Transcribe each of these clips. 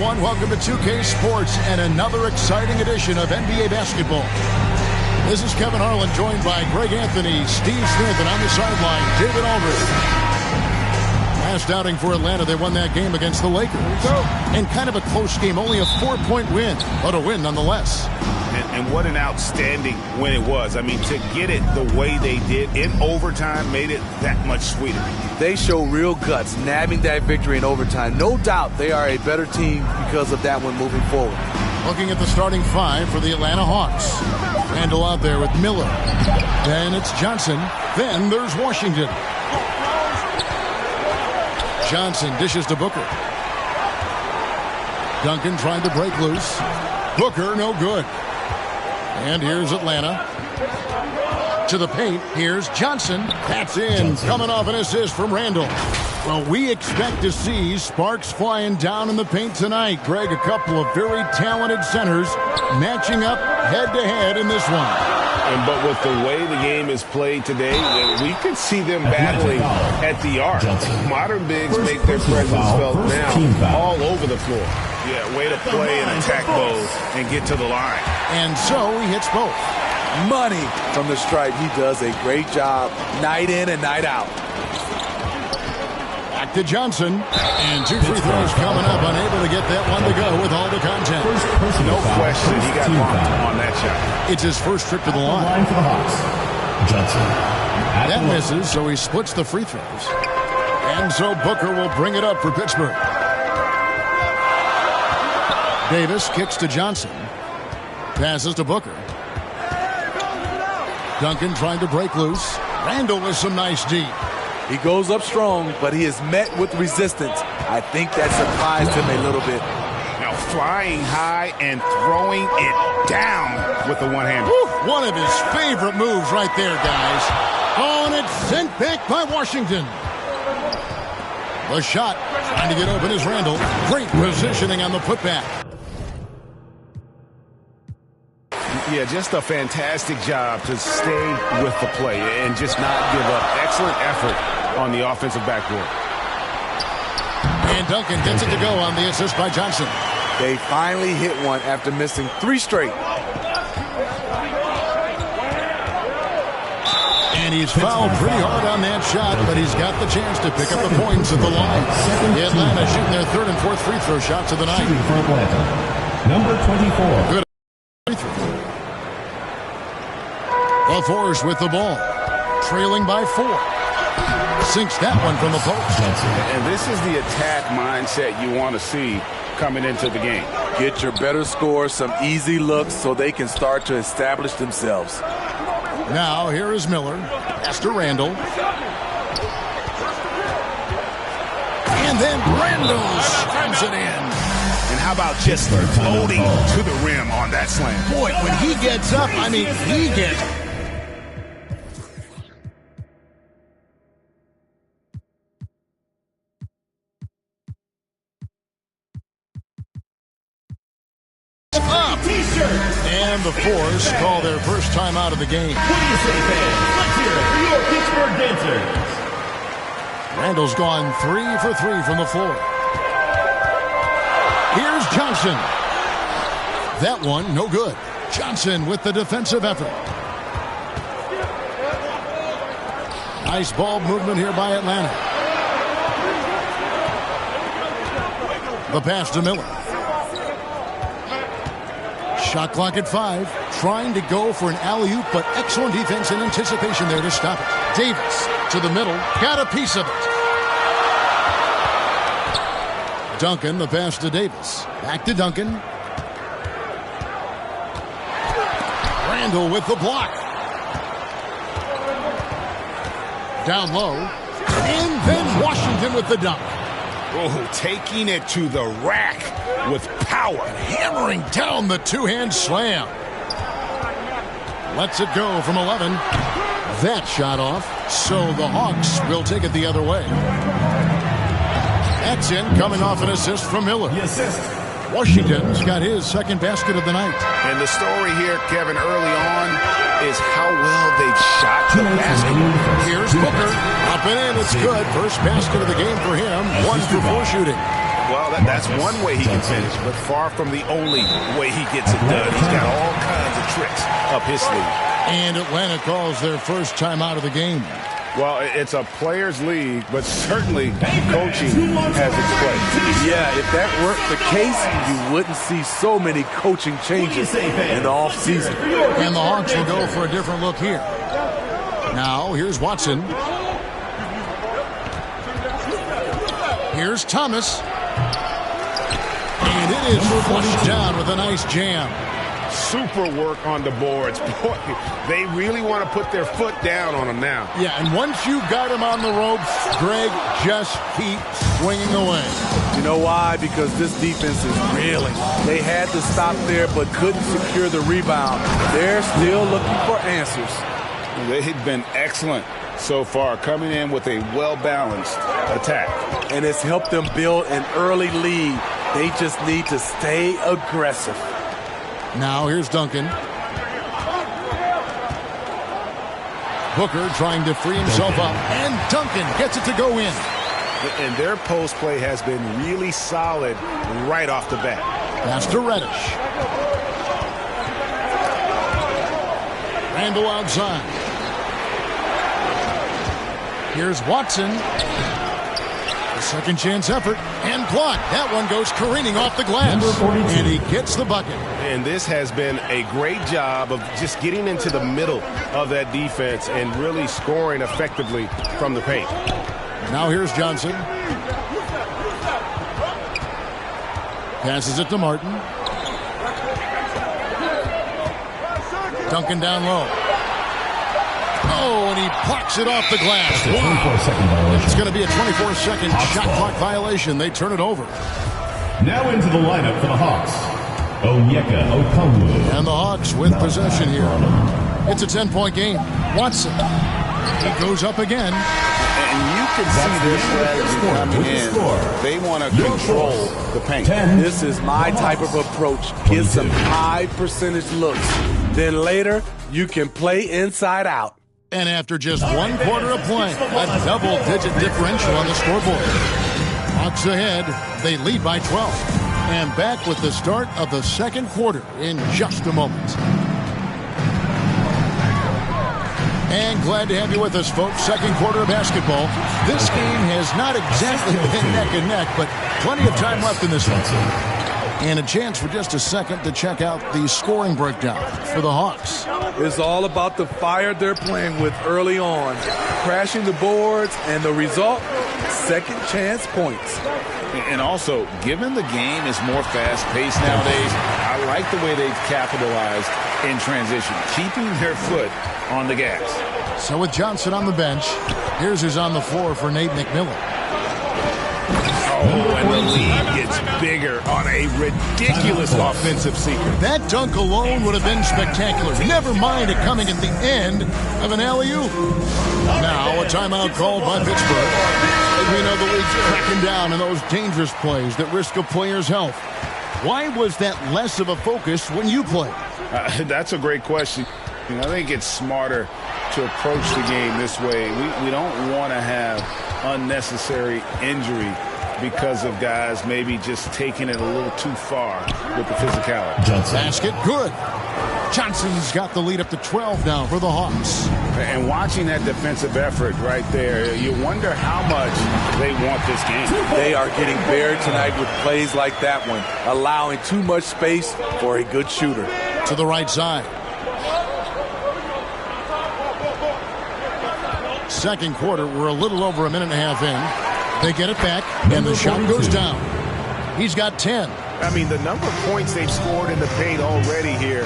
everyone. Welcome to 2K Sports and another exciting edition of NBA basketball. This is Kevin Harlan, joined by Greg Anthony, Steve Smith, and on the sideline, David Aldridge. Last outing for Atlanta, they won that game against the Lakers. And kind of a close game, only a 4-point win, but a win nonetheless. And what an outstanding win it was. I mean, to get it the way they did in overtime made it that much sweeter. They show real guts, nabbing that victory in overtime. No doubt they are a better team because of that one moving forward. Looking at the starting five for the Atlanta Hawks. Randall out there with Miller. Then it's Johnson. Then there's Washington. Johnson dishes to Booker. Duncan trying to break loose. Booker, no good. And here's Atlanta. To the paint, here's Johnson. That's in, coming off an assist from Randall. Well, we expect to see sparks flying down in the paint tonight. Greg, a couple of very talented centers matching up head-to-head in this one. But with the way the game is played today, we could see them battling at the arc. Modern bigs make their presence felt now all over the floor. Yeah, way to play and attack those and get to the line. And so he hits both. Money from the stripe. He does a great job night in and night out. Back to Johnson. And two free throws coming up. Unable to get that one to go with all the contact. No question he got bumped on that shot. It's his first trip to the line. For the Hawks. Johnson. That misses, so he splits the free throws. And so Booker will bring it up for Pittsburgh. Davis kicks to Johnson. Passes to Booker. Duncan trying to break loose. Randall with some nice deep. He goes up strong, but he is met with resistance. I think that surprised him a little bit. Now flying high and throwing it down with the one-hander. One of his favorite moves right there, guys. Oh, and it's sent back by Washington. The shot trying to get open is Randall. Great positioning on the putback. Yeah, just a fantastic job to stay with the play and just not give up. Excellent effort on the offensive backboard. And Duncan gets it to go on the assist by Johnson. They finally hit one after missing 3 straight. And he's fouled pretty hard on that shot, but he's got the chance to pick up the points at the line. Atlanta shooting their third and fourth free throw shots of the night. For Atlanta. Number 24. Good free throw. The Force with the ball, trailing by 4. Sinks that one from the post. And this is the attack mindset you want to see coming into the game. Get your better score, some easy looks so they can start to establish themselves. Now here is Miller. Pass to Randall. And then Randall slams it in. And how about just floating to the rim on that slam? Boy, when he gets up, I mean, he gets up. And the Force call their first time out of the game. What do you say, fans? Let's hear it for your Pittsburgh dancers. Randall's gone 3 for 3 from the floor. Here's Johnson. That one, no good. Johnson with the defensive effort. Nice ball movement here by Atlanta. The pass to Miller. Shot clock at 5. Trying to go for an alley-oop, but excellent defense and anticipation there to stop it. Davis to the middle. Got a piece of it. Duncan, the pass to Davis. Back to Duncan. Randall with the block. Down low. And then Washington with the dunk. Oh, taking it to the rack with power. Hammering down the two-hand slam. Lets it go from 11. That shot off. So the Hawks will take it the other way. That's in, coming off an assist from Miller. The assist. Washington's got his second basket of the night. And the story here, Kevin, early on is how well they've shot the basket. Here's Booker. Up and in, it's good. First basket of the game for him. 1 for 4 shooting. Well, that's one way he can finish, but far from the only way he gets it done. He's got all kinds of tricks up his sleeve. And Atlanta calls their first time out of the game. Well, it's a players' league, but certainly coaching has its place. Yeah, if that weren't the case, you wouldn't see so many coaching changes in the offseason. And the Hawks will go for a different look here. Now, here's Watson. Here's Thomas. And it is flushed down with a nice jam. Super work on the boards. Boy, they really want to put their foot down on them now. Yeah, and once you got him on the ropes, Greg, just keep swinging away. You know why? Because this defense is reeling. They had to stop there but couldn't secure the rebound. They're still looking for answers. They've been excellent so far, coming in with a well-balanced attack. And it's helped them build an early lead. They just need to stay aggressive. Now here's Duncan. Booker trying to free himself up. And Duncan gets it to go in. And their post play has been really solid right off the bat. Pass to Reddish. Randall outside. Here's Watson. A second chance effort. And blocked. That one goes careening off the glass. And he gets the bucket. And this has been a great job of just getting into the middle of that defense and really scoring effectively from the paint. Now here's Johnson. Passes it to Martin. Duncan down low. Oh, and he blocks it off the glass. Wow. It's going to be a 24-second shot clock violation. They turn it over. Now into the lineup for the Hawks, Onyeka Okongwu. And the Hawks with possession here. It's a 10-point game. Watson. He goes up again. And you can see their strategy coming in. They want to control the paint. This is my type of approach. Get some high percentage looks. Then later, you can play inside out. And after just one quarter of play, a double-digit differential on the scoreboard. Hawks ahead. They lead by 12. And back with the start of the second quarter in just a moment. And glad to have you with us, folks. Second quarter of basketball. This game has not exactly been neck and neck, but plenty of time left in this one. And a chance for just a second to check out the scoring breakdown for the Hawks. It's all about the fire they're playing with early on. Crashing the boards, and the result, second chance points. And also, given the game is more fast-paced nowadays, I like the way they've capitalized in transition, keeping their foot on the gas. So with Johnson on the bench, here's who's on the floor for Nate McMillan. Oh, and the lead gets bigger on a ridiculous offensive sequence. That dunk alone would have been spectacular. Never mind it coming at the end of an alley-oop. Now a timeout called by Pittsburgh. As we know, the league's cracking down on those dangerous plays that risk a player's health. Why was that less of a focus when you played? That's a great question. I think it's smarter to approach the game this way. We don't want to have unnecessary injury because of guys maybe just taking it a little too far with the physicality. Basket, good. Johnson's got the lead up to 12 now for the Hawks. And watching that defensive effort right there, you wonder how much they want this game. They are getting buried tonight with plays like that one, allowing too much space for a good shooter. To the right side. Second quarter, we're a little over a minute and a half in. They get it back, and the shot goes down. He's got 10. I mean, the number of points they've scored in the paint already here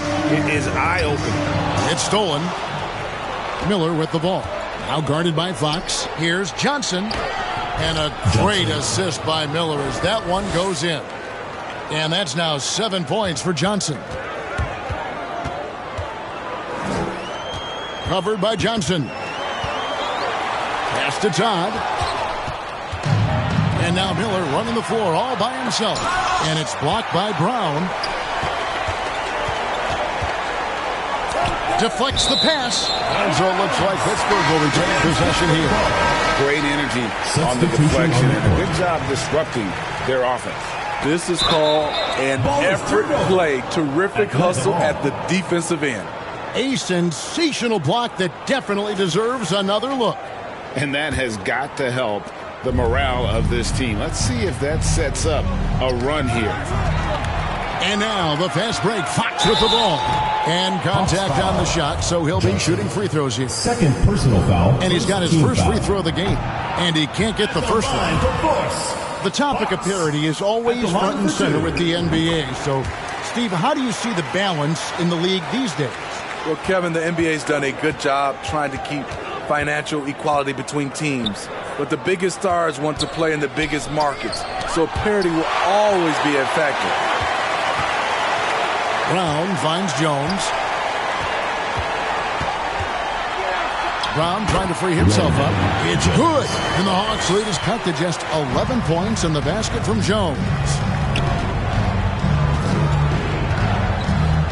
is eye-opening. It's stolen. Miller with the ball. Now guarded by Fox. Here's Johnson. And a great assist by Miller as that one goes in. And that's now 7 points for Johnson. Covered by Johnson. Pass to Todd. And now Miller running the floor all by himself. And it's blocked by Brown. Deflects the pass. And so it looks like Pittsburgh will retain possession here. Great energy on the deflection and a good job disrupting their offense. This is called an effort play. Terrific hustle at the defensive end. A sensational block that definitely deserves another look. And that has got to help the morale of this team. Let's see if that sets up a run here. And now the fast break. Fox with the ball. And contact on the shot, so he'll be shooting free throws here. Second personal foul. And he's got his first free throw of the game. And he can't get the first one. The topic of parity is always front and center with the NBA. So, Steve, how do you see the balance in the league these days? Well, Kevin, the NBA's done a good job trying to keep financial equality between teams. But the biggest stars want to play in the biggest markets. So parity will always be a factor. Brown finds Jones. Brown trying to free himself up. It's good. And the Hawks lead is cut to just 11 points in the basket from Jones.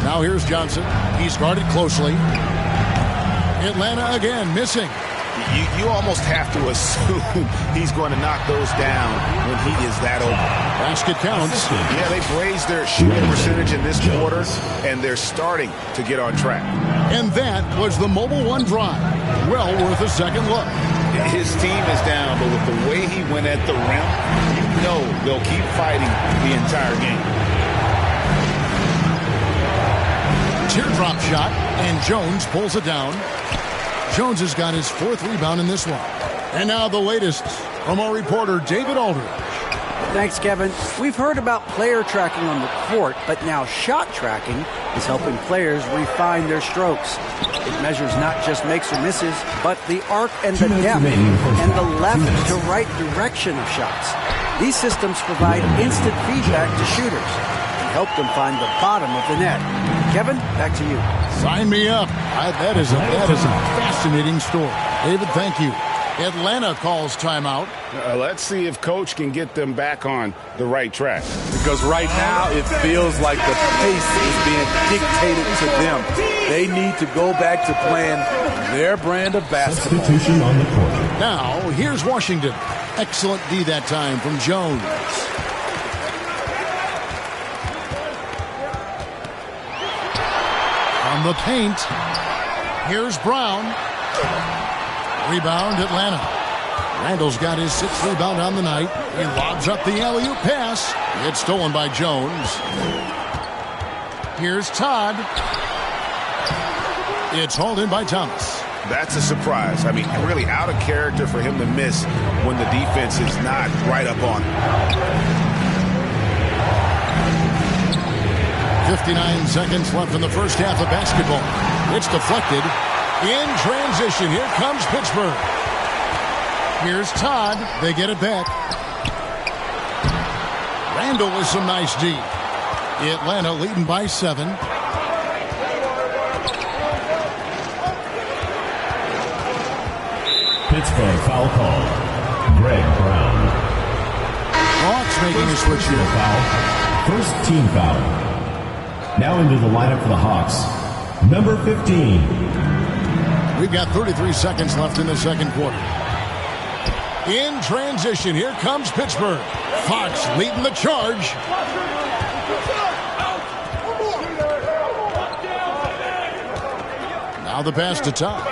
Now here's Johnson. He's guarded closely. Atlanta again missing. You almost have to assume he's going to knock those down when he is that open. Basket counts. Yeah, they've raised their shooting percentage in this quarter, and they're starting to get on track. And that was the Mobile One drive. Well worth a second look. His team is down, but with the way he went at the rim, you know they'll keep fighting the entire game. Teardrop shot, and Jones pulls it down. Jones has got his fourth rebound in this one. And now the latest from our reporter, David Aldridge. Thanks, Kevin. We've heard about player tracking on the court, but now shot tracking is helping players refine their strokes. It measures not just makes or misses, but the arc and the depth and the left to right direction of shots. These systems provide instant feedback to shooters and help them find the bottom of the net. Kevin, back to you. Sign me up. That is a fascinating story. David, thank you. Atlanta calls timeout. Let's see if Coach can get them back on the right track. Because right now it feels like the pace is being dictated to them. They need to go back to playing their brand of basketball. Substitution on the court. Now, here's Washington. Excellent D that time from Jones. On the paint. Here's Brown. Rebound, Atlanta. Randall's got his sixth rebound on the night. He lobs up the alley-oop pass. It's stolen by Jones. Here's Todd. It's hauled in by Thomas. That's a surprise. I mean, really out of character for him to miss when the defense is not right up on him. 59 seconds left in the first half of basketball. It's deflected. In transition, here comes Pittsburgh. Here's Todd. They get it back. Randall with some nice D. Atlanta leading by 7. Pittsburgh foul call. Greg Brown. Hawks making a switch here. Foul. First team foul. Now into the lineup for the Hawks. Number 15. We've got 33 seconds left in the second quarter. In transition, here comes Pittsburgh. Fox leading the charge. Now the pass to Todd.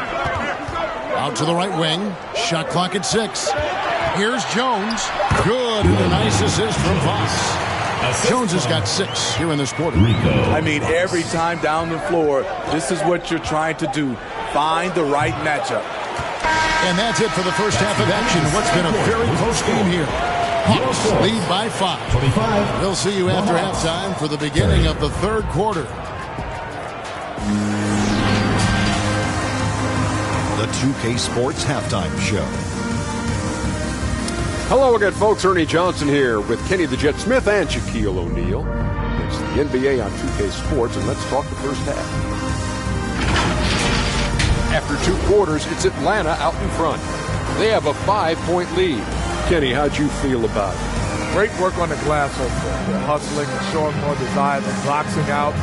Out to the right wing. Shot clock at 6. Here's Jones. Good, and a nice assist from Fox. Jones has got 6 here in this quarter. I mean, every time down the floor, this is what you're trying to do. Find the right matchup. And that's it for the first half of action. What's been a very close game here. Hawks lead by 5. 25. We'll see you after halftime for the beginning of the third quarter. The 2K Sports Halftime Show. Hello again, folks. Ernie Johnson here with Kenny the Jet Smith and Shaquille O'Neal. It's the NBA on 2K Sports, and let's talk the first half. After 2 quarters, it's Atlanta out in front. They have a 5-point lead. Kenny, how'd you feel about it? Great work on the glass up there. They're hustling and showing more desire than boxing out.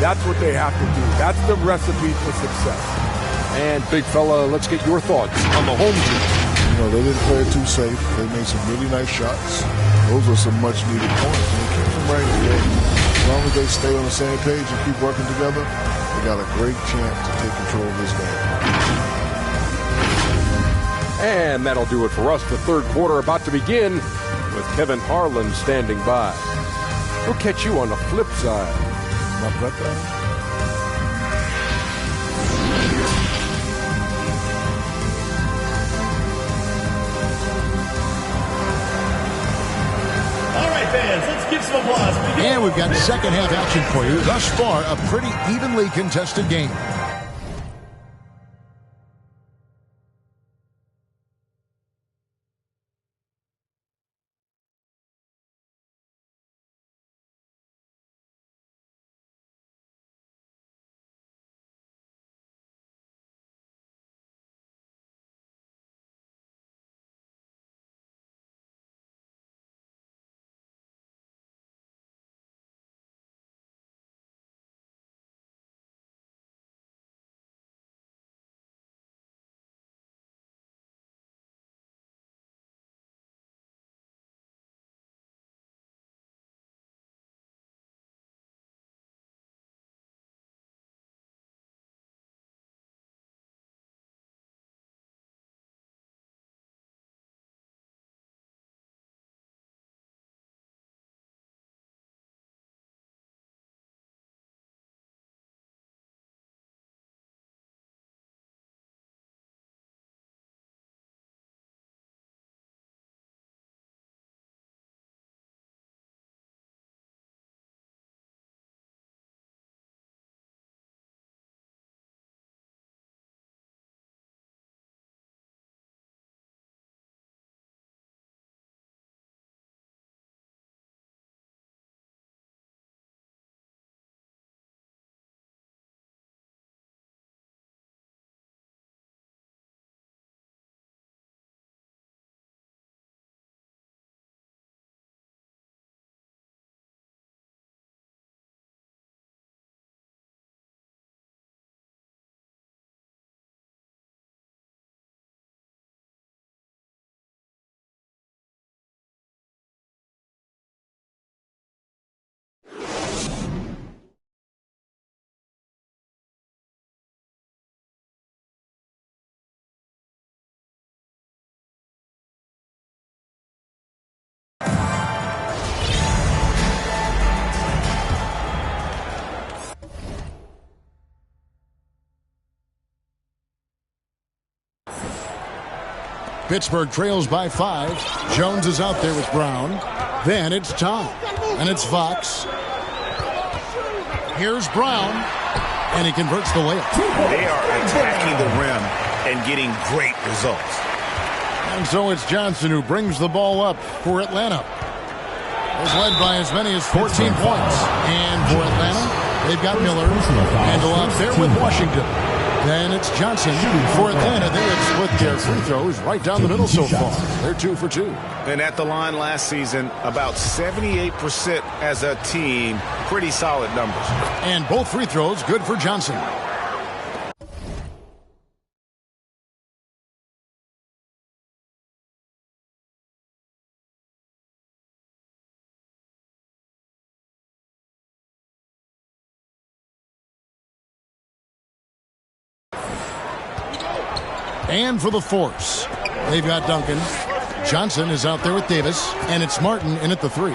That's what they have to do. That's the recipe for success. And, big fella, let's get your thoughts on the home team. You know, they didn't play it too safe. They made some really nice shots. Those are some much-needed points. And keep them right here. As long as they stay on the same page and keep working together, they got a great chance to take control of this game. And that'll do it for us. The third quarter about to begin with Kevin Harlan standing by. We'll catch you on the flip side. My brother. Let's give some applause. And we've got second half action for you. Thus far, a pretty evenly contested game. Pittsburgh trails by 5. Jones is out there with Brown. Then it's Tom. And it's Fox. Here's Brown. And he converts the layup. They are attacking the rim and getting great results. And so it's Johnson who brings the ball up for Atlanta. Is led by as many as 14 points. And for Atlanta, they've got Miller. Handle out there with Washington. Then it's Johnson. For Atlanta, they have split their free throws right down the middle so far. They're 2 for 2. And at the line last season, about 78% as a team. Pretty solid numbers. And both free throws good for Johnson. And for the force, they've got Duncan. Johnson is out there with Davis, and it's Martin in at the 3.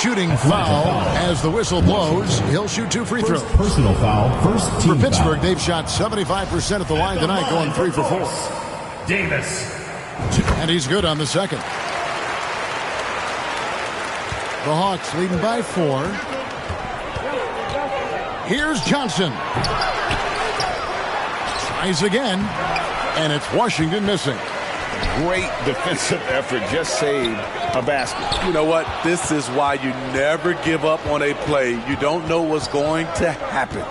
Shooting foul as the whistle blows. He'll shoot 2 free throws. Personal foul, first team for Pittsburgh, foul. They've shot 75% at the line tonight, going 3 for 4. Davis. And he's good on the second. The Hawks leading by 4. Here's Johnson. Tries again, and it's Washington missing. Great defensive effort, just saved a basket. You know what? This is why you never give up on a play. You don't know what's going to happen.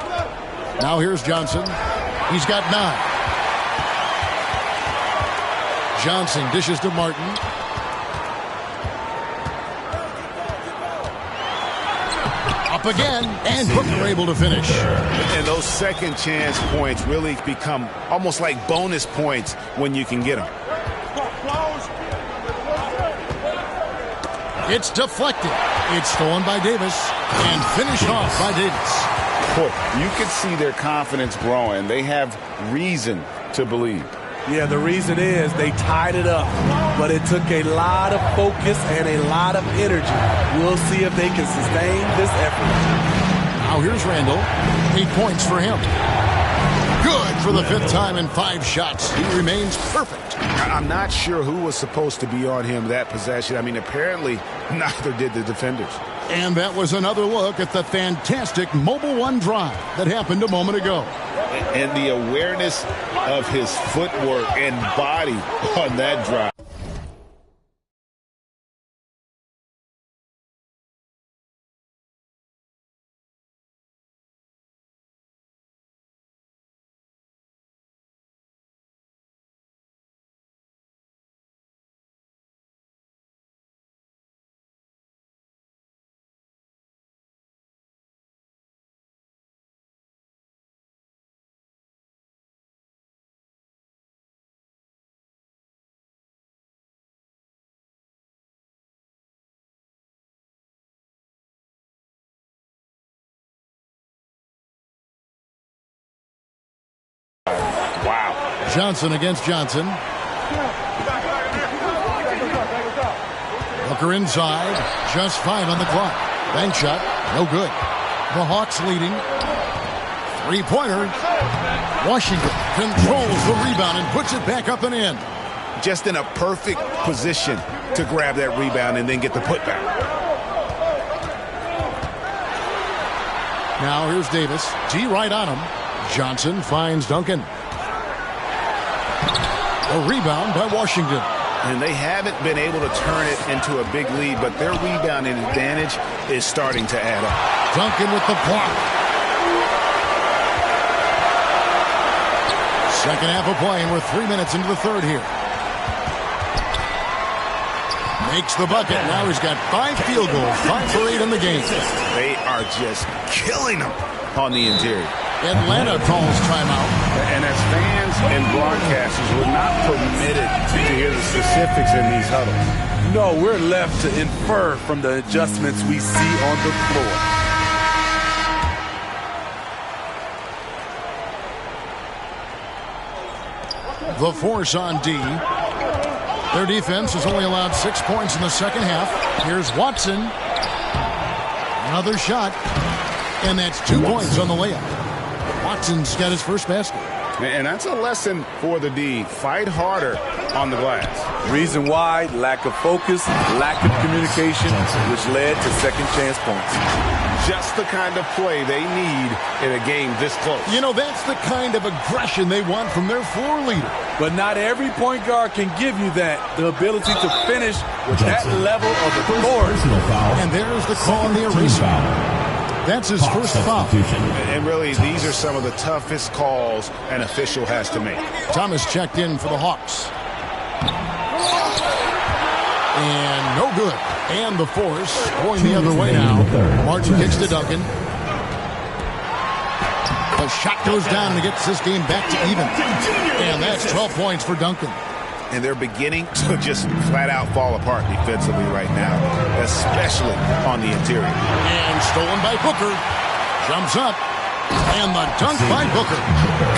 Now here's Johnson. He's got 9. Johnson dishes to Martin. Up again, and Booker able to finish. And those second chance points really become almost like bonus points when you can get them. It's deflected. It's stolen by Davis and finished off by Davis. Boy, you can see their confidence growing. They have reason to believe. Yeah, the reason is they tied it up, but it took a lot of focus and a lot of energy. We'll see if they can sustain this effort. Now here's Randall. 8 points for him. Good for the 5th time in 5 shots. He remains perfect. I'm not sure who was supposed to be on him that possession. I mean, apparently neither did the defenders. And that was another look at the fantastic Mobile One drive that happened a moment ago. And the awareness of his footwork and body on that drive. Wow. Johnson against Johnson. Booker inside. Just 5 on the clock. Bank shot. No good. The Hawks leading. 3-pointer. Washington controls the rebound and puts it back up and in. Just in a perfect position to grab that rebound and then get the putback. Now here's Davis. T right on him. Johnson finds Duncan. A rebound by Washington. And they haven't been able to turn it into a big lead, but their rebounding advantage is starting to add up. Duncan with the block. Second half of play, and we're 3 minutes into the third here. Makes the bucket. Now he's got 5 field goals, 5 for 8 in the game. They are just killing them on the interior. Atlanta calls timeout. And as fans and broadcasters, we're not permitted to hear the specifics in these huddles. No, we're left to infer from the adjustments we see on the floor. The force on D. Their defense has only allowed 6 points in the second half. Here's Watson. Another shot. And that's 2 points on the layup. Watson's got his first basket. And that's a lesson for the D. Fight harder on the glass. Reason why, lack of focus, lack of communication, which led to second chance points. Just the kind of play they need in a game this close. You know, that's the kind of aggression they want from their floor leader. But not every point guard can give you that, the ability to finish with that level of authority. And there's the call on the eraser. That's his first foul. And really, these are some of the toughest calls an official has to make. Thomas checked in for the Hawks. And no good. And the force going the other way now. Martin kicks to Duncan. The shot goes down and gets this game back to even. And that's 12 points for Duncan. And they're beginning to just flat out fall apart defensively right now, especially on the interior. And stolen by Booker. Jumps up. And the dunk by Booker.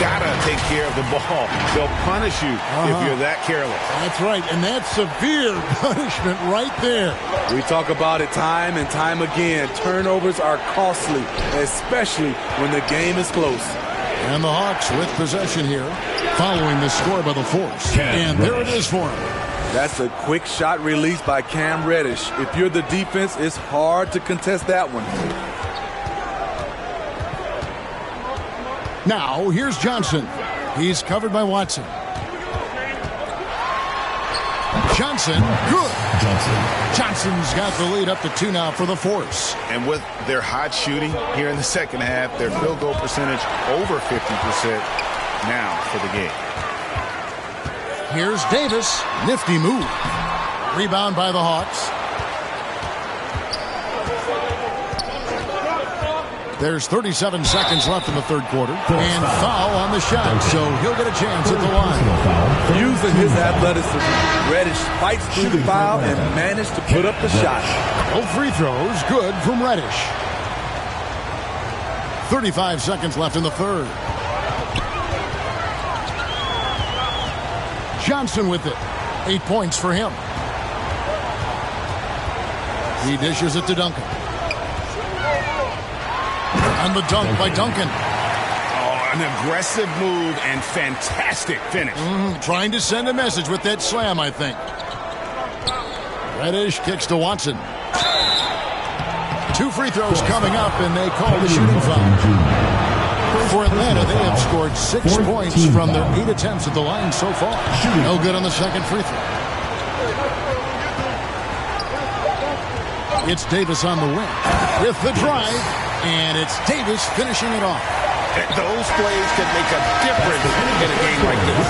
Gotta take care of the ball. They'll punish you if you're that careless. That's right. And that's severe punishment right there. We talk about it time and time again. Turnovers are costly, especially when the game is close. And the Hawks with possession here, following the score by the force. And there it is for him. That's a quick shot release by Cam Reddish. If you're the defense, it's hard to contest that one. Now, here's Johnson. He's covered by Watson. Johnson, good. Johnson's got the lead up to 2 now for the force. And with their hot shooting here in the second half, their field goal percentage over 50% now for the game. Here's Davis. Nifty move. Rebound by the Hawks. There's 37 seconds left in the third quarter. And foul on the shot, so he'll get a chance at the line. Using his athleticism, Reddish fights through the foul and managed to put up the shot. Both free throws good from Reddish. 35 seconds left in the third. Johnson with it. 8 points for him. He dishes it to Duncan. And the dunk by Duncan. Oh, an aggressive move and fantastic finish. Trying to send a message with that slam, I think. Reddish kicks to Watson. 2 free throws coming up, and they call the shooting foul. For Atlanta, they have scored 6 points from their 8 attempts at the line so far. No good on the second free throw. It's Davis on the wing with the drive, and it's Davis finishing it off. Those plays can make a difference in a game like this.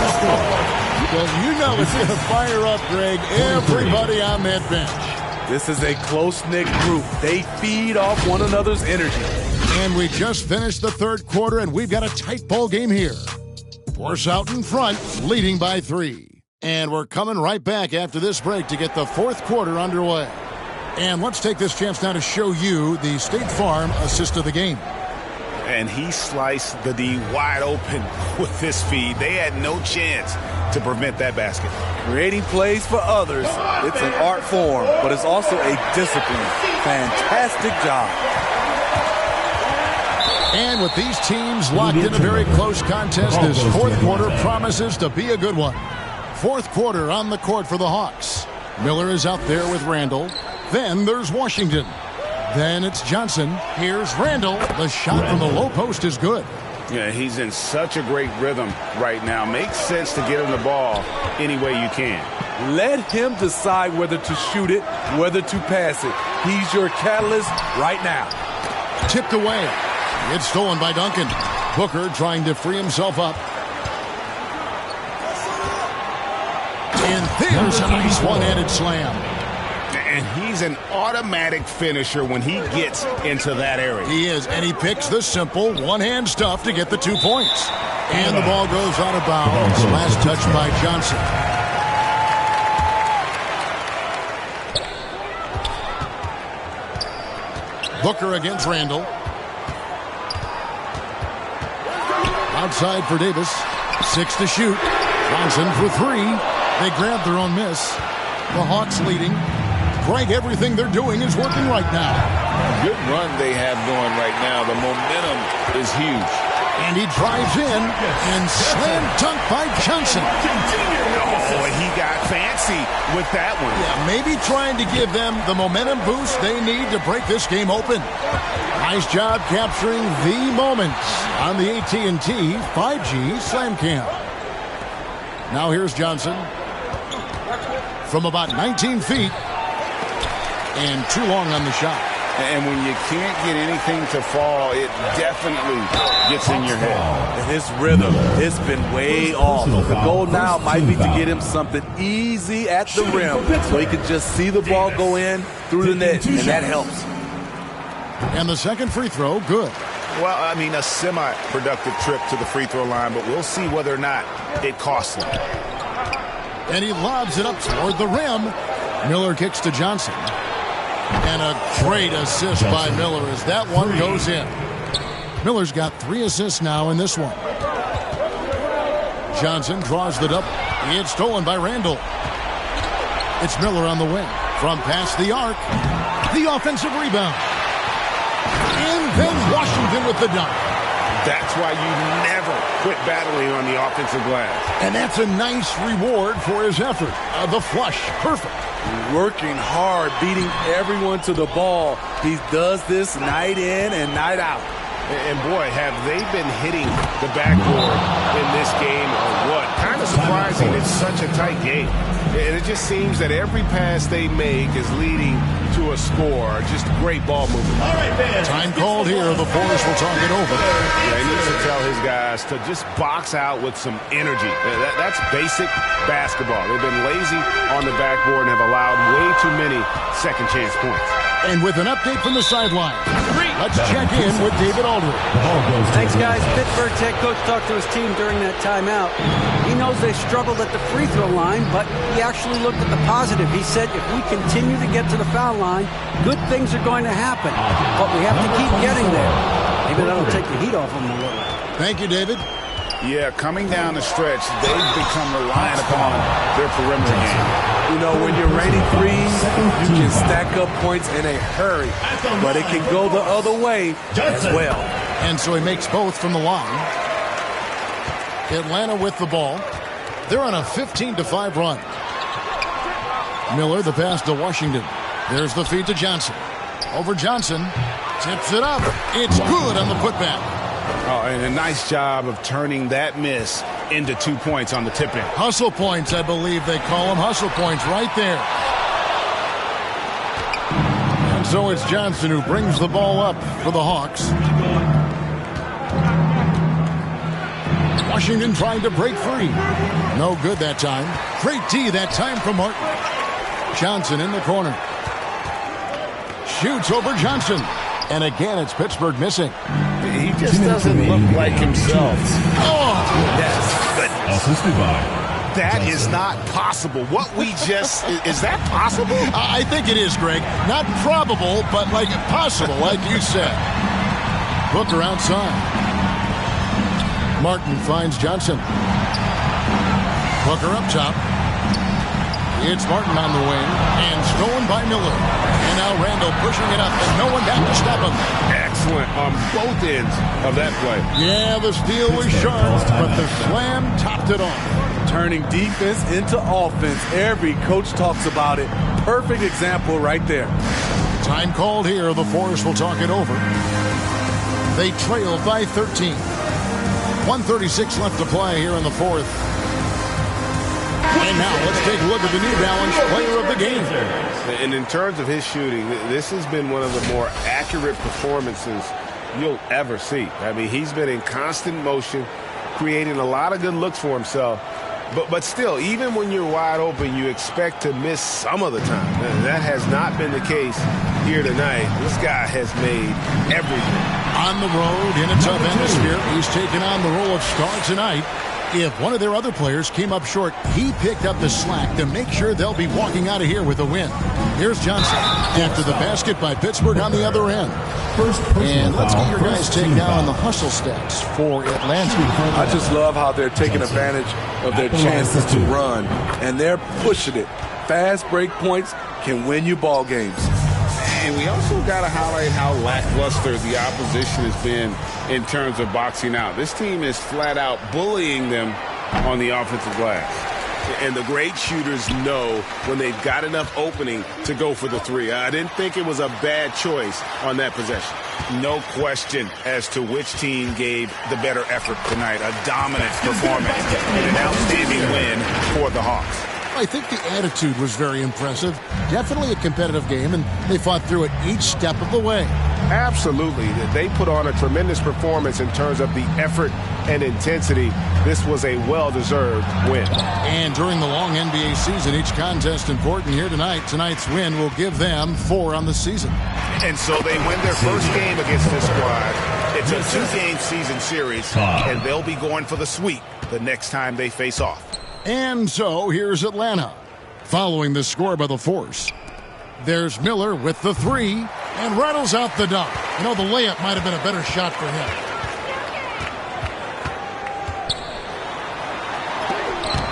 Well, you know it's going to fire up, Greg, everybody on that bench. This is a close-knit group. They feed off one another's energy. And we just finished the third quarter, and we've got a tight ball game here. Force out in front, leading by 3. And we're coming right back after this break to get the fourth quarter underway. And let's take this chance now to show you the State Farm assist of the game. And he sliced the D wide open with this feed. They had no chance to prevent that basket. Creating plays for others, it's an art form, but it's also a discipline. Fantastic job. And with these teams locked in a very close contest, this fourth quarter promises to be a good one. Fourth quarter on the court for the Hawks. Miller is out there with Randall. Then there's Washington. Then it's Johnson. Here's Randall. The shot from the low post is good. Yeah, he's in such a great rhythm right now. Makes sense to get him the ball any way you can. Let him decide whether to shoot it, whether to pass it. He's your catalyst right now. Tipped away. It's stolen by Duncan. Booker trying to free himself up. And there's a nice one-handed slam. And he's an automatic finisher when he gets into that area. He is, and he picks the simple one-hand stuff to get the 2 points. And the ball goes out of bounds. Last touch by Johnson. Booker against Randall. Outside for Davis. 6 to shoot. Johnson for 3. They grab their own miss. The Hawks leading. Greg, everything they're doing is working right now. Good run they have going right now. The momentum is huge. And he drives in and slam dunk by Johnson. Oh, he got fancy with that one. Yeah, maybe trying to give them the momentum boost they need to break this game open. Nice job capturing the moments on the AT&T 5G Slam Cam. Now here's Johnson from about 19 feet. And too long on the shot. And when you can't get anything to fall, it definitely gets in your head. And his rhythm, it's been way off. The goal now might be to get him something easy at the rim so he can just see the ball go in through the net, and that helps. And the second free throw, good. Well, I mean, a semi-productive trip to the free throw line, but we'll see whether or not it costs him. And he lobs it up toward the rim. Miller kicks to Johnson. And a great assist by Miller as that one goes in. Miller's got 3 assists now in this one. Johnson draws the double. It's stolen by Randall. It's Miller on the wing. From past the arc. The offensive rebound. And then Washington with the dunk. That's why you never quit battling on the offensive glass. And that's a nice reward for his effort. The flush. Perfect. Working hard, beating everyone to the ball. He does this night in and night out. And boy, have they been hitting the backboard in this game or what? Kind of surprising it's such a tight game. And it just seems that every pass they make is leading to a score. Just great ball movement. All right, fans. Time called here. The Force will talk it over. Yeah, he needs to tell his guys to just box out with some energy. That's basic basketball. They've been lazy on the backboard and have allowed way too many second chance points. And with an update from the sideline. 3 Let's check in with David Aldridge. Thanks, guys. Pittsburgh's head coach talked to his team during that timeout. He knows they struggled at the free throw line, but he actually looked at the positive. He said, if we continue to get to the foul line, good things are going to happen. But we have to keep getting there. Maybe that'll take the heat off them a little. Thank you, David. Yeah, coming down the stretch, they've become reliant upon their perimeter game. You know, when you're raining threes, you can stack up points in a hurry, but it can go the other way as well. And so he makes both from the line. Atlanta with the ball. They're on a 15-5 run. Miller, the pass to Washington. There's the feed to Johnson. Over Johnson. Tips it up. It's good on the putback. Oh, and a nice job of turning that miss into 2 points on the tip-in. Hustle points, I believe they call them. Hustle points right there. And so it's Johnson who brings the ball up for the Hawks. Washington trying to break free. No good that time. Great D that time from Martin. Johnson in the corner. Shoots over Johnson. And again, it's Pittsburgh missing. He just doesn't look like himself. Oh! Yes. Assisted by. That is not possible. What we just... is that possible? I think it is, Greg. Not probable, but like possible, like you said. Booker outside. Martin finds Johnson. Booker up top. It's Martin on the wing, and stolen by Miller. And now Randall pushing it up, and no one back to stop him. Excellent on both ends of that play. Yeah, the steal was sharp, but the slam topped it off. Turning defense into offense. Every coach talks about it. Perfect example right there. Time called here. The Forest will talk it over. They trail by 13. 1:36 left to play here in the fourth. And now let's take a look at the New Balance player of the game. And in terms of his shooting, this has been one of the more accurate performances you'll ever see. I mean, he's been in constant motion, creating a lot of good looks for himself. But still, even when you're wide open, you expect to miss some of the time. And that has not been the case here tonight. This guy has made everything. On the road in a tough atmosphere, he's taken on the role of star tonight. If one of their other players came up short, he picked up the slack to make sure they'll be walking out of here with a win. Here's Johnson after the basket by Pittsburgh on the other end. And let's get your guys' take now on the hustle stats for Atlanta. I just love how they're taking advantage of their chances to run, and they're pushing it. Fast break points can win you ball games. And we also got to highlight how lackluster the opposition has been in terms of boxing out. This team is flat out bullying them on the offensive glass. And the great shooters know when they've got enough opening to go for the three. I didn't think it was a bad choice on that possession. No question as to which team gave the better effort tonight. A dominant performance and an outstanding win for the Hawks. I think the attitude was very impressive. Definitely a competitive game, and they fought through it each step of the way. Absolutely. They put on a tremendous performance in terms of the effort and intensity. This was a well-deserved win. And during the long NBA season, each contest important here tonight. Tonight's win will give them 4 on the season. And so they win their first game against this squad. It's a 2-game season series, and they'll be going for the sweep the next time they face off. And so here's Atlanta, following the score by the Force. There's Miller with the 3, and rattles out the dunk. You know, the layup might have been a better shot for him.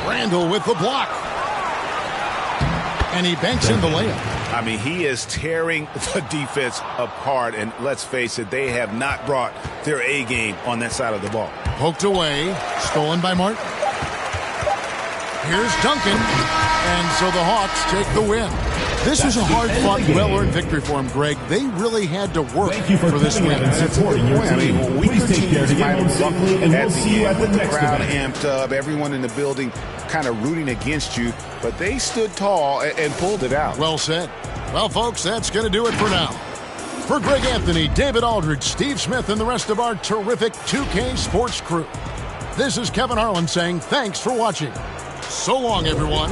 Randall with the block. And he banks in the layup. I mean, he is tearing the defense apart, and let's face it, they have not brought their A game on that side of the ball. Poked away, stolen by Martin. Here's Duncan, and so the Hawks take the win. This was a hard-fought, well-earned victory for them, Greg. They really had to work for this win. I mean, weaker teams might have lucked at the end with the crowd amped up, everyone in the building kind of rooting against you, but they stood tall and pulled it out. Well said. Well, folks, that's going to do it for now. For Greg Anthony, David Aldridge, Steve Smith, and the rest of our terrific 2K Sports crew, this is Kevin Harlan saying thanks for watching. So long, everyone.